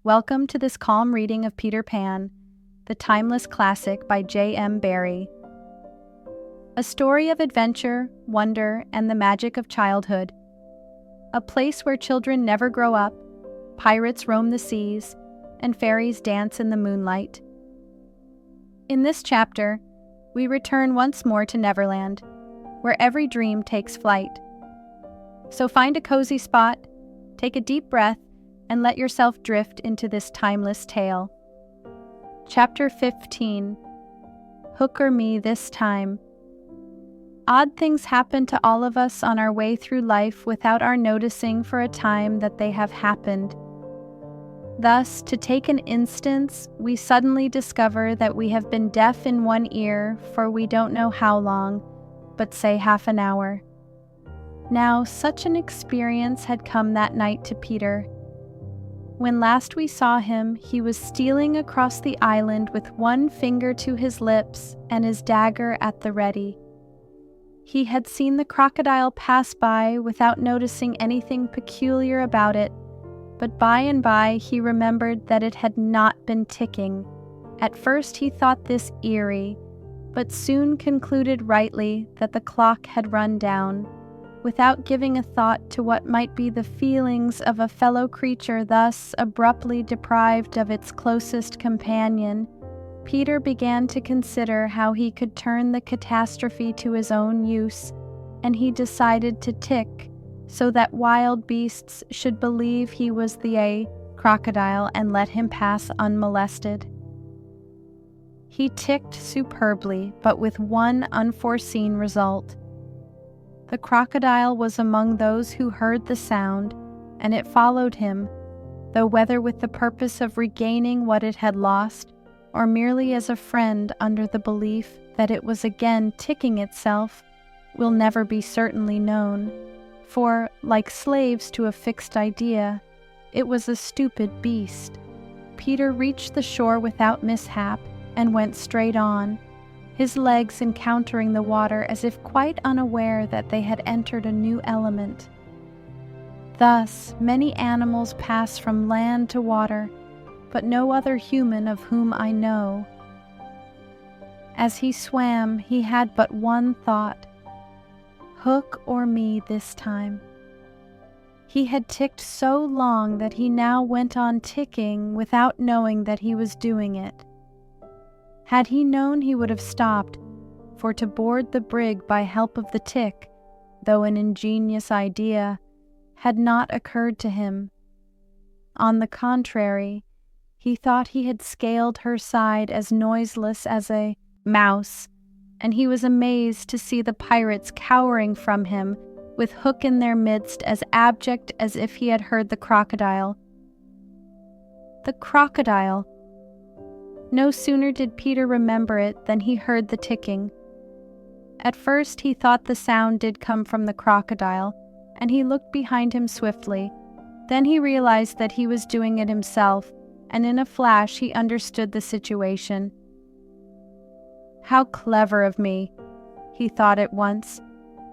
Welcome to this calm reading of Peter Pan, the timeless classic by J.M. Barrie. A story of adventure, wonder, and the magic of childhood. A place where children never grow up, pirates roam the seas, and fairies dance in the moonlight. In this chapter, we return once more to Neverland, where every dream takes flight. So find a cozy spot, take a deep breath, and let yourself drift into this timeless tale. Chapter 15. Hook or Me This Time. Odd things happen to all of us on our way through life without our noticing for a time that they have happened. Thus, to take an instance, we suddenly discover that we have been deaf in one ear for we don't know how long, but say half an hour. Now, such an experience had come that night to Peter. When last we saw him, he was stealing across the island with one finger to his lips and his dagger at the ready. He had seen the crocodile pass by without noticing anything peculiar about it, but by and by he remembered that it had not been ticking. At first he thought this eerie, but soon concluded rightly that the clock had run down. Without giving a thought to what might be the feelings of a fellow creature thus abruptly deprived of its closest companion, Peter began to consider how he could turn the catastrophe to his own use, and he decided to tick so that wild beasts should believe he was the crocodile and let him pass unmolested. He ticked superbly, but with one unforeseen result. The crocodile was among those who heard the sound, and it followed him, though whether with the purpose of regaining what it had lost, or merely as a friend under the belief that it was again ticking itself, will never be certainly known, for, like slaves to a fixed idea, it was a stupid beast. Peter reached the shore without mishap, and went straight on, his legs encountering the water as if quite unaware that they had entered a new element. Thus, many animals pass from land to water, but no other human of whom I know. As he swam, he had but one thought: hook or me this time. He had ticked so long that he now went on ticking without knowing that he was doing it. Had he known, he would have stopped, for to board the brig by help of the tick, though an ingenious idea, had not occurred to him. On the contrary, he thought he had scaled her side as noiseless as a mouse, and he was amazed to see the pirates cowering from him, with Hook in their midst as abject as if he had heard the crocodile. The crocodile! No sooner did Peter remember it than he heard the ticking. At first he thought the sound did come from the crocodile, and he looked behind him swiftly. Then he realized that he was doing it himself, and in a flash he understood the situation. How clever of me, he thought at once,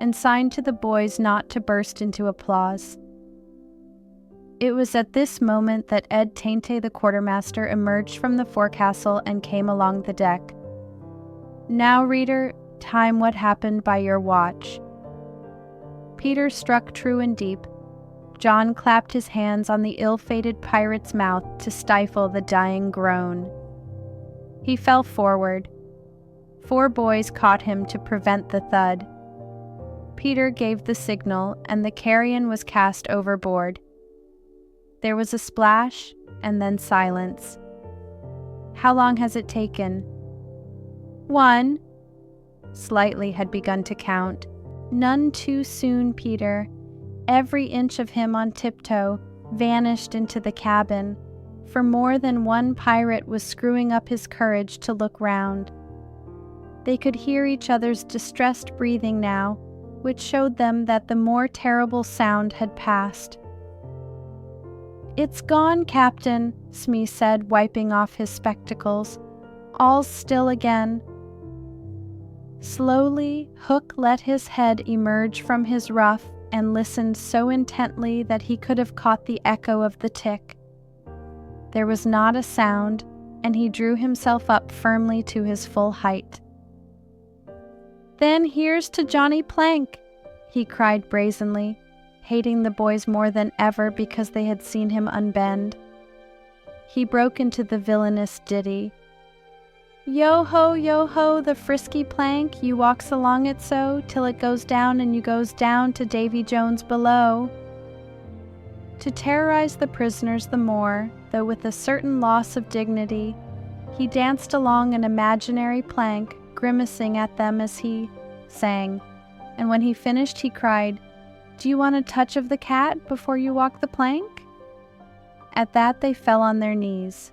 and signed to the boys not to burst into applause. It was at this moment that Ed Tainte the quartermaster emerged from the forecastle and came along the deck. Now, reader, time what happened by your watch. Peter struck true and deep. John clapped his hands on the ill-fated pirate's mouth to stifle the dying groan. He fell forward. 4 boys caught him to prevent the thud. Peter gave the signal, and the carrion was cast overboard. There was a splash, and then silence. How long has it taken? 1. Slightly had begun to count. None too soon, Peter. Every inch of him on tiptoe vanished into the cabin, for more than one pirate was screwing up his courage to look round. They could hear each other's distressed breathing now, which showed them that the more terrible sound had passed. "It's gone, Captain," Smee said, wiping off his spectacles. "All's still again." Slowly, Hook let his head emerge from his ruff and listened so intently that he could have caught the echo of the tick. There was not a sound, and he drew himself up firmly to his full height. "Then here's to Johnny Plank," he cried brazenly, hating the boys more than ever because they had seen him unbend. He broke into the villainous ditty. Yo ho, the frisky plank, you walks along it so, till it goes down and you goes down to Davy Jones below. To terrorize the prisoners the more, though with a certain loss of dignity, he danced along an imaginary plank, grimacing at them as he sang, and when he finished he cried, "Do you want a touch of the cat before you walk the plank?" At that they fell on their knees.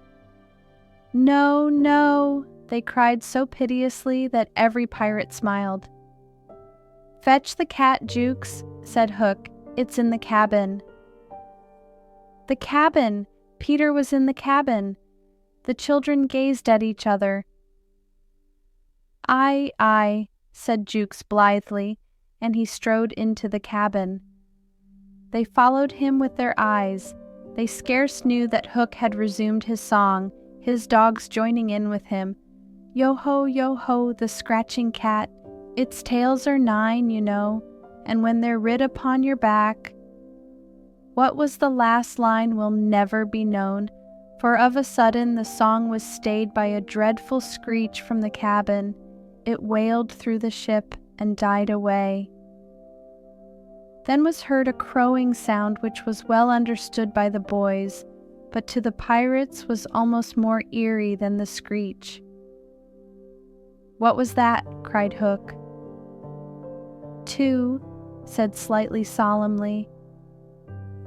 "No, no," they cried so piteously that every pirate smiled. "Fetch the cat, Jukes," said Hook. "It's in the cabin." The cabin! Peter was in the cabin. The children gazed at each other. Aye, said Jukes blithely, and he strode into the cabin. They followed him with their eyes. They scarce knew that Hook had resumed his song, his dogs joining in with him. Yo ho, the scratching cat, its tails are 9, you know, and when they're rid upon your back. What was the last line will never be known, for of a sudden the song was stayed by a dreadful screech from the cabin. It wailed through the ship and died away. Then was heard a crowing sound which was well understood by the boys, but to the pirates was almost more eerie than the screech. "What was that?" cried Hook. "Two," said slightly solemnly.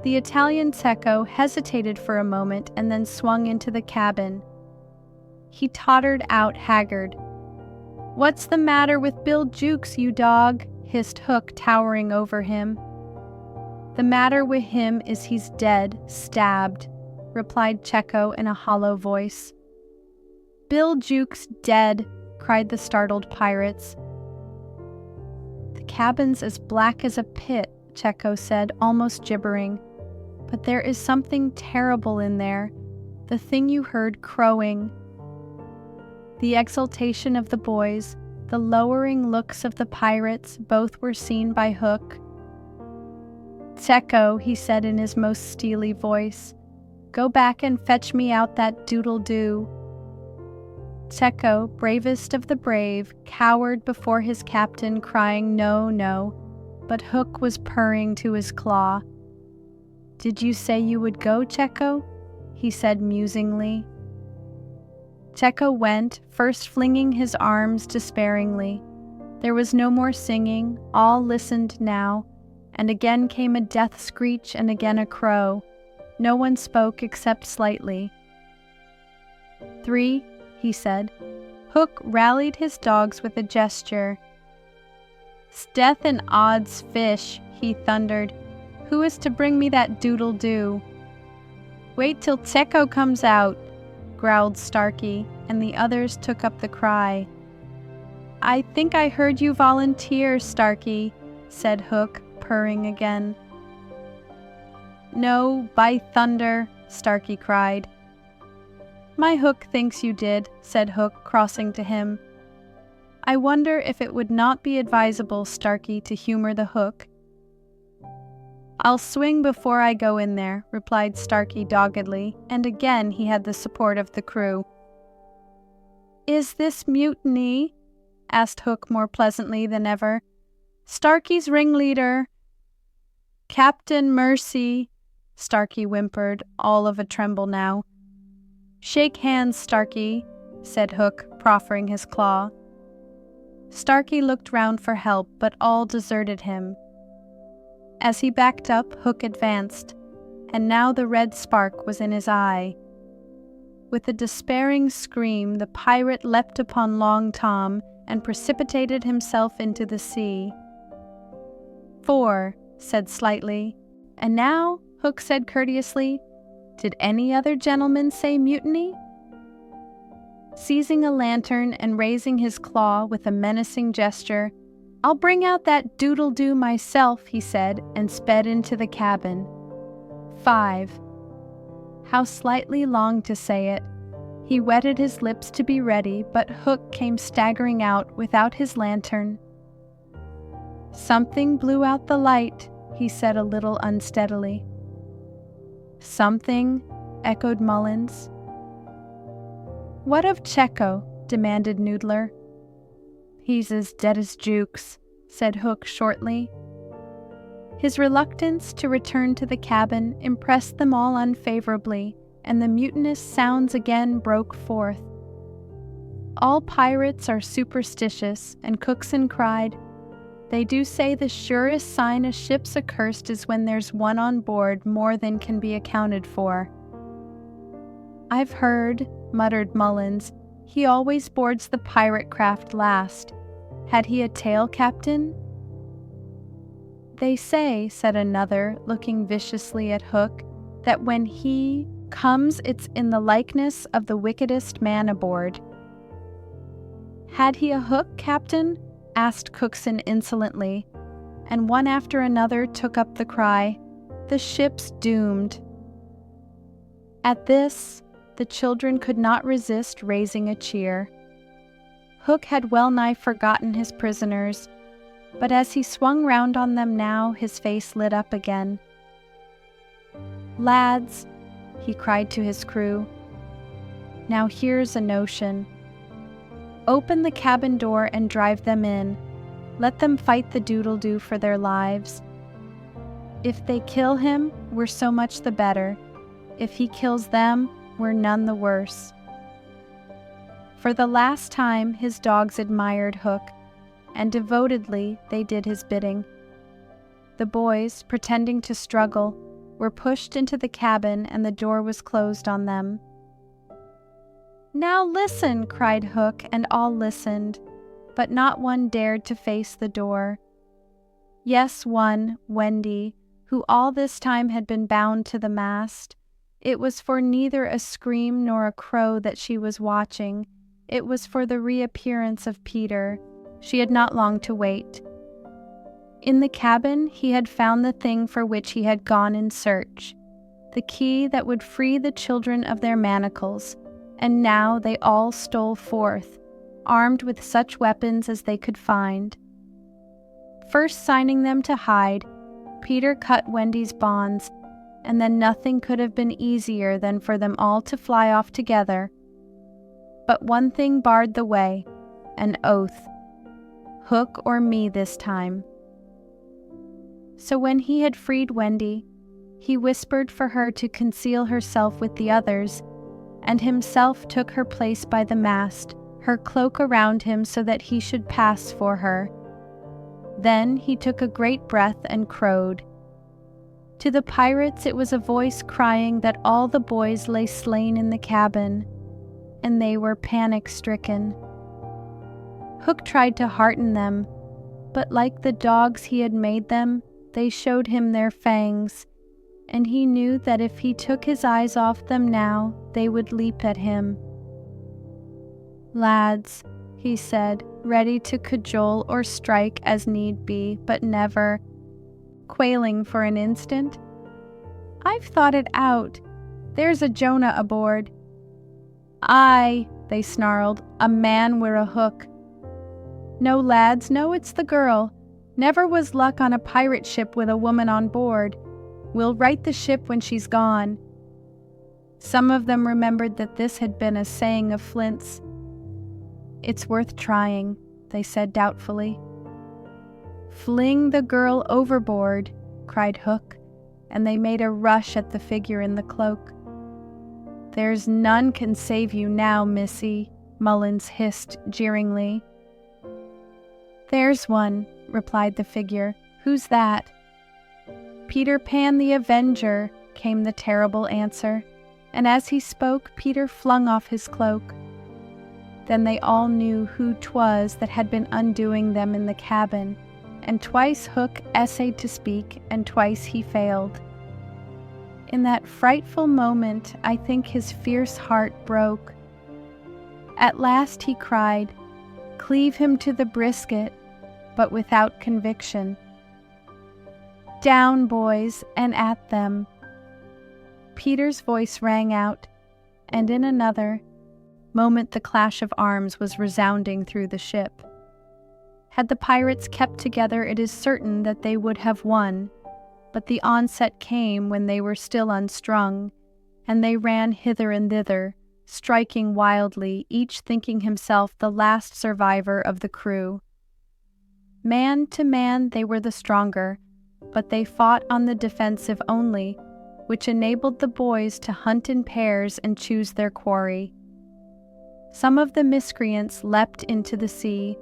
The Italian Cecco hesitated for a moment and then swung into the cabin. He tottered out haggard. "What's the matter with Bill Jukes, you dog?" hissed Hook, towering over him. "The matter with him is he's dead, stabbed," replied Cecco in a hollow voice. "Bill Jukes dead!" cried the startled pirates. "The cabin's as black as a pit," Cecco said, almost gibbering. "But there is something terrible in there, the thing you heard crowing." The exultation of the boys, the lowering looks of the pirates, both were seen by Hook. "Cecco," he said in his most steely voice, "go back and fetch me out that doodle-doo." Cecco, bravest of the brave, cowered before his captain, crying no, no, but Hook was purring to his claw. "Did you say you would go, Cecco?" he said musingly. Cecco went, first flinging his arms despairingly. There was no more singing, all listened now, and again came a death screech and again a crow. No one spoke except slightly. "3," he said. Hook rallied his dogs with a gesture. "'Sdeath and odds fish," he thundered. "Who is to bring me that doodle-doo?" "Wait till Cecco comes out," growled Starkey, and the others took up the cry. "I think I heard you volunteer, Starkey," said Hook, purring again. "No, by thunder," Starkey cried. "My Hook thinks you did," said Hook, crossing to him. "I wonder if it would not be advisable, Starkey, to humor the Hook." "I'll swing before I go in there," replied Starkey doggedly, and again he had the support of the crew. "Is this mutiny?" asked Hook more pleasantly than ever. "Starkey's ringleader." "Captain Mercy," Starkey whimpered, all of a tremble now. "Shake hands, Starkey," said Hook, proffering his claw. Starkey looked round for help, but all deserted him. As he backed up, Hook advanced, and now the red spark was in his eye. With a despairing scream, the pirate leapt upon Long Tom and precipitated himself into the sea. "4," said Slightly. "And now," Hook said courteously, "did any other gentleman say mutiny?" Seizing a lantern and raising his claw with a menacing gesture, "I'll bring out that doodle-doo myself," he said, and sped into the cabin. 5. How Slightly longed to say it. He wetted his lips to be ready, but Hook came staggering out without his lantern. "Something blew out the light," he said a little unsteadily. "Something?" echoed Mullins. "What of Checo?" demanded Noodler. "He's as dead as Jukes," said Hook shortly. His reluctance to return to the cabin impressed them all unfavorably, and the mutinous sounds again broke forth. All pirates are superstitious, and Cookson cried, "They do say the surest sign a ship's accursed is when there's one on board more than can be accounted for." "I've heard," muttered Mullins, "he always boards the pirate craft last. Had he a tail, Captain?" "They say," said another, looking viciously at Hook, "that when he comes it's in the likeness of the wickedest man aboard." "Had he a hook, Captain?" asked Cookson insolently, and one after another took up the cry, "The ship's doomed." At this, the children could not resist raising a cheer. Hook had well nigh forgotten his prisoners, but as he swung round on them now, his face lit up again. "Lads," he cried to his crew, "now here's a notion. Open the cabin door and drive them in. Let them fight the doodle-doo for their lives. If they kill him, we're so much the better. If he kills them, we're none the worse." For the last time his dogs admired Hook, and devotedly they did his bidding. The boys, pretending to struggle, were pushed into the cabin and the door was closed on them. "Now listen," cried Hook, and all listened, but not one dared to face the door. Yes, one, Wendy, who all this time had been bound to the mast. It was for neither a scream nor a crow that she was watching. It was for the reappearance of Peter. She had not long to wait. In the cabin he had found the thing for which he had gone in search, the key that would free the children of their manacles, and now they all stole forth, armed with such weapons as they could find. First signing them to hide, Peter cut Wendy's bonds, and then nothing could have been easier than for them all to fly off together. But one thing barred the way, an oath. Hook or me this time. So when he had freed Wendy, he whispered for her to conceal herself with the others, and himself took her place by the mast, her cloak around him so that he should pass for her. Then he took a great breath and crowed. To the pirates it was a voice crying that all the boys lay slain in the cabin, and they were panic-stricken. Hook tried to hearten them, but like the dogs he had made them, they showed him their fangs, and he knew that if he took his eyes off them now, they would leap at him. "Lads," he said, ready to cajole or strike as need be, but never, quailing for an instant, "I've thought it out. There's a Jonah aboard." "Aye," they snarled, "a man wi' a hook." "No, lads, no, it's the girl. Never was luck on a pirate ship with a woman on board. We'll right the ship when she's gone." Some of them remembered that this had been a saying of Flint's. "It's worth trying," they said doubtfully. "Fling the girl overboard," cried Hook, and they made a rush at the figure in the cloak. "There's none can save you now, missy," Mullins hissed jeeringly. "There's one," replied the figure. "Who's that?" "Peter Pan the Avenger," came the terrible answer, and as he spoke, Peter flung off his cloak. Then they all knew who 'twas that had been undoing them in the cabin, and twice Hook essayed to speak, and twice he failed. In that frightful moment, I think his fierce heart broke. At last he cried, "Cleave him to the brisket," but without conviction. "Down, boys, and at them." Peter's voice rang out, and in another moment the clash of arms was resounding through the ship. Had the pirates kept together, it is certain that they would have won, but the onset came when they were still unstrung, and they ran hither and thither, striking wildly, each thinking himself the last survivor of the crew. Man to man they were the stronger, but they fought on the defensive only, which enabled the boys to hunt in pairs and choose their quarry. Some of the miscreants leapt into the sea,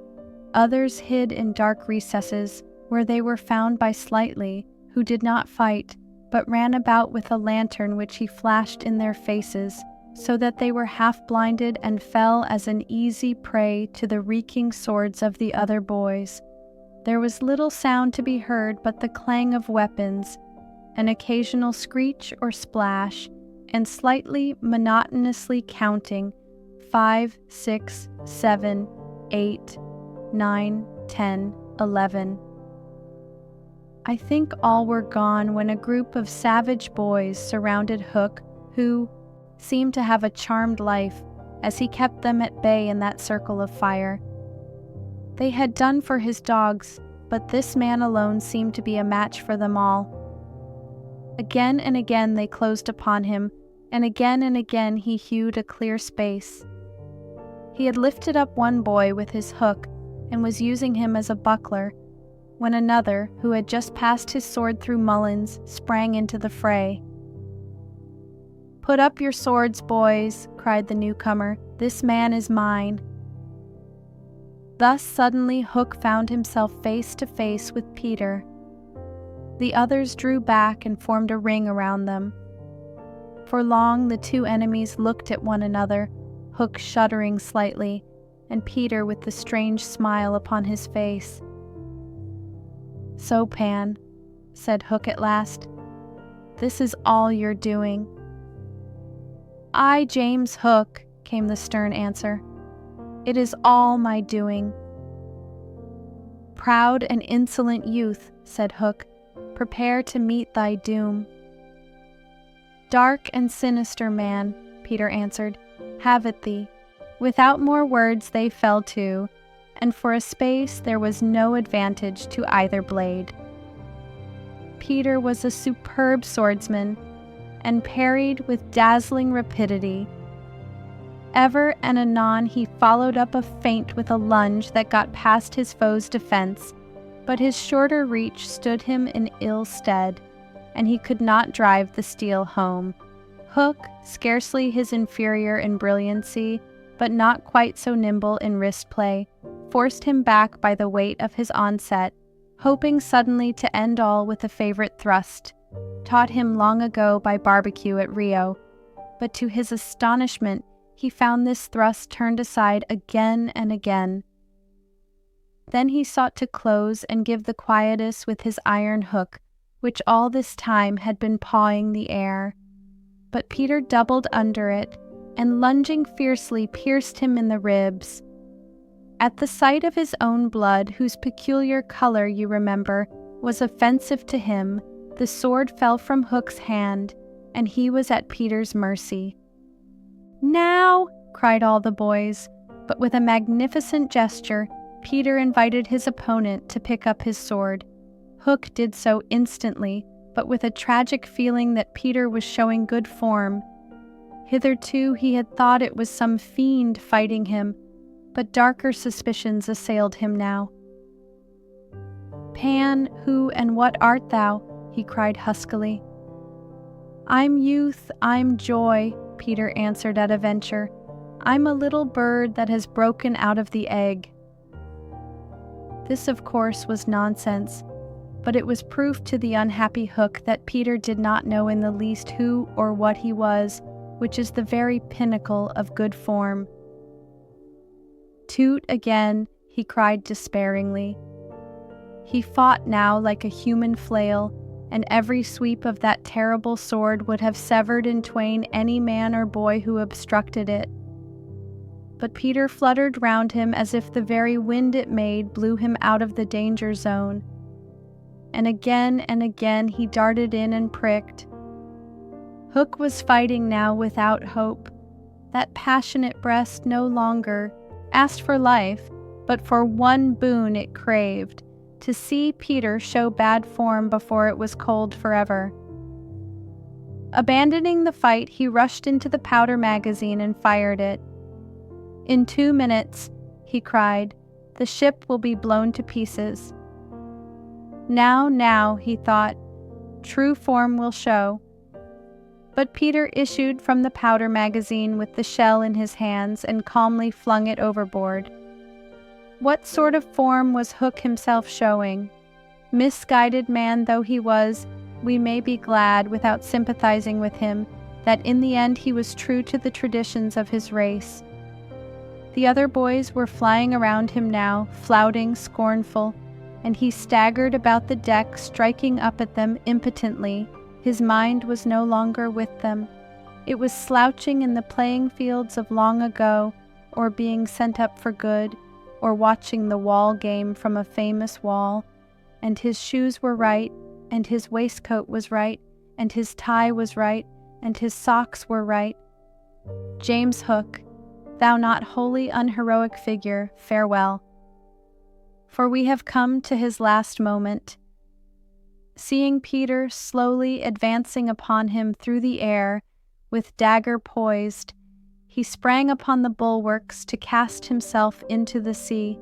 others hid in dark recesses, where they were found by Slightly, who did not fight, but ran about with a lantern which he flashed in their faces, so that they were half-blinded and fell as an easy prey to the reeking swords of the other boys. There was little sound to be heard but the clang of weapons, an occasional screech or splash, and Slightly monotonously counting 5, 6, 7, 8, 9, 10, 11. I think all were gone when a group of savage boys surrounded Hook, who seemed to have a charmed life as he kept them at bay in that circle of fire. They had done for his dogs, but this man alone seemed to be a match for them all. Again and again they closed upon him, and again he hewed a clear space. He had lifted up one boy with his hook and was using him as a buckler, when another, who had just passed his sword through Mullins, sprang into the fray. "Put up your swords, boys," cried the newcomer. "This man is mine." Thus suddenly Hook found himself face to face with Peter. The others drew back and formed a ring around them. For long the two enemies looked at one another, Hook shuddering slightly, and Peter with the strange smile upon his face. "So, Pan," said Hook at last, "this is all your doing." "I, James Hook," came the stern answer. "It is all my doing." "Proud and insolent youth," said Hook, "prepare to meet thy doom." "Dark and sinister man," Peter answered, "have it thee." Without more words they fell to, and for a space there was no advantage to either blade. Peter was a superb swordsman, and parried with dazzling rapidity. Ever and anon he followed up a feint with a lunge that got past his foe's defense, but his shorter reach stood him in ill stead, and he could not drive the steel home. Hook, scarcely his inferior in brilliancy, but not quite so nimble in wrist play, forced him back by the weight of his onset, hoping suddenly to end all with a favorite thrust, taught him long ago by barbecue at Rio. But to his astonishment, he found this thrust turned aside again and again. Then he sought to close and give the quietus with his iron hook, which all this time had been pawing the air. But Peter doubled under it, and lunging fiercely pierced him in the ribs. At the sight of his own blood, whose peculiar color, you remember, was offensive to him, the sword fell from Hook's hand, and he was at Peter's mercy. "Now!" cried all the boys, but with a magnificent gesture, Peter invited his opponent to pick up his sword. Hook did so instantly, but with a tragic feeling that Peter was showing good form. Hitherto he had thought it was some fiend fighting him, but darker suspicions assailed him now. "Pan, who and what art thou?" he cried huskily. "I'm youth, I'm joy," Peter answered at a venture. "I'm a little bird that has broken out of the egg." This, of course, was nonsense, but it was proof to the unhappy Hook that Peter did not know in the least who or what he was, which is the very pinnacle of good form. "Toot again," he cried despairingly. He fought now like a human flail, and every sweep of that terrible sword would have severed in twain any man or boy who obstructed it. But Peter fluttered round him as if the very wind it made blew him out of the danger zone. And again he darted in and pricked. Hook was fighting now without hope. That passionate breast no longer asked for life, but for one boon it craved, to see Peter show bad form before it was cold forever. Abandoning the fight, he rushed into the powder magazine and fired it. "In 2 minutes," he cried, "the ship will be blown to pieces." Now, he thought, true form will show. But Peter issued from the powder magazine with the shell in his hands and calmly flung it overboard. What sort of form was Hook himself showing? Misguided man though he was, we may be glad, without sympathizing with him, that in the end he was true to the traditions of his race. The other boys were flying around him now, flouting, scornful, and he staggered about the deck, striking up at them impotently. His mind was no longer with them. It was slouching in the playing fields of long ago, or being sent up for good, or watching the wall game from a famous wall. And his shoes were right, and his waistcoat was right, and his tie was right, and his socks were right. James Hook, thou not wholly unheroic figure, farewell. For we have come to his last moment. Seeing Peter slowly advancing upon him through the air, with dagger poised, he sprang upon the bulwarks to cast himself into the sea.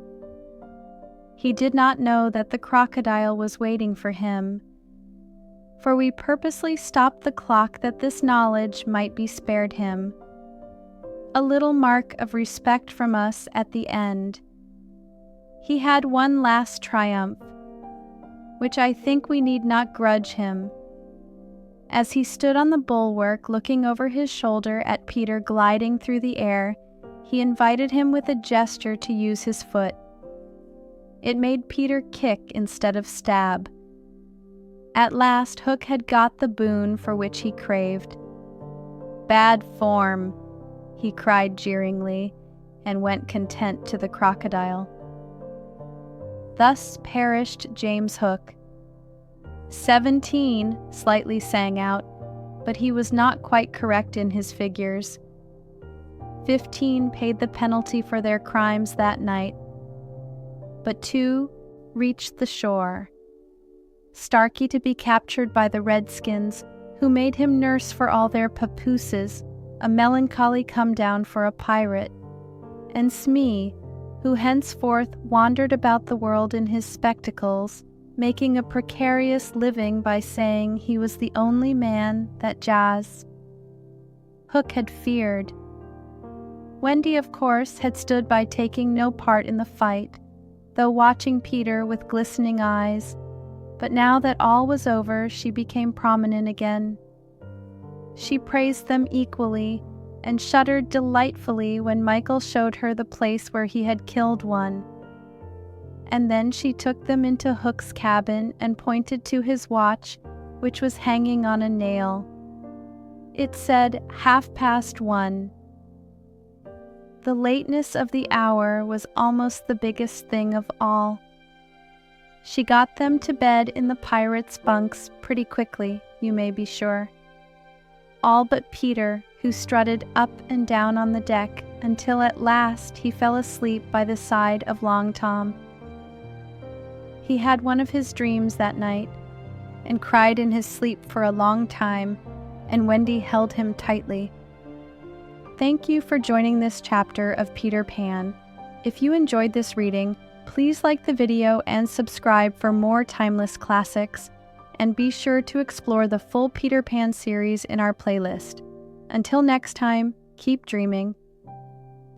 He did not know that the crocodile was waiting for him, for we purposely stopped the clock that this knowledge might be spared him. A little mark of respect from us at the end. He had one last triumph, which I think we need not grudge him. As he stood on the bulwark looking over his shoulder at Peter gliding through the air, he invited him with a gesture to use his foot. It made Peter kick instead of stab. At last Hook had got the boon for which he craved. "Bad form," he cried jeeringly, and went content to the crocodile. Thus perished James Hook. 17 slightly sang out, but he was not quite correct in his figures. 15 paid the penalty for their crimes that night, but 2 reached the shore. Starkey to be captured by the Redskins, who made him nurse for all their papooses, a melancholy come-down for a pirate, and Smee, who henceforth wandered about the world in his spectacles, making a precarious living by saying he was the only man that jazzed. Hook had feared. Wendy, of course, had stood by, taking no part in the fight, though watching Peter with glistening eyes, but now that all was over, she became prominent again. She praised them equally, and shuddered delightfully when Michael showed her the place where he had killed one. And then she took them into Hook's cabin and pointed to his watch, which was hanging on a nail. It said 1:30. The lateness of the hour was almost the biggest thing of all. She got them to bed in the pirates' bunks pretty quickly, you may be sure. All but Peter, who strutted up and down on the deck until at last he fell asleep by the side of Long Tom. He had one of his dreams that night, and cried in his sleep for a long time, and Wendy held him tightly. Thank you for joining this chapter of Peter Pan. If you enjoyed this reading, please like the video and subscribe for more timeless classics, and be sure to explore the full Peter Pan series in our playlist. Until next time, keep dreaming.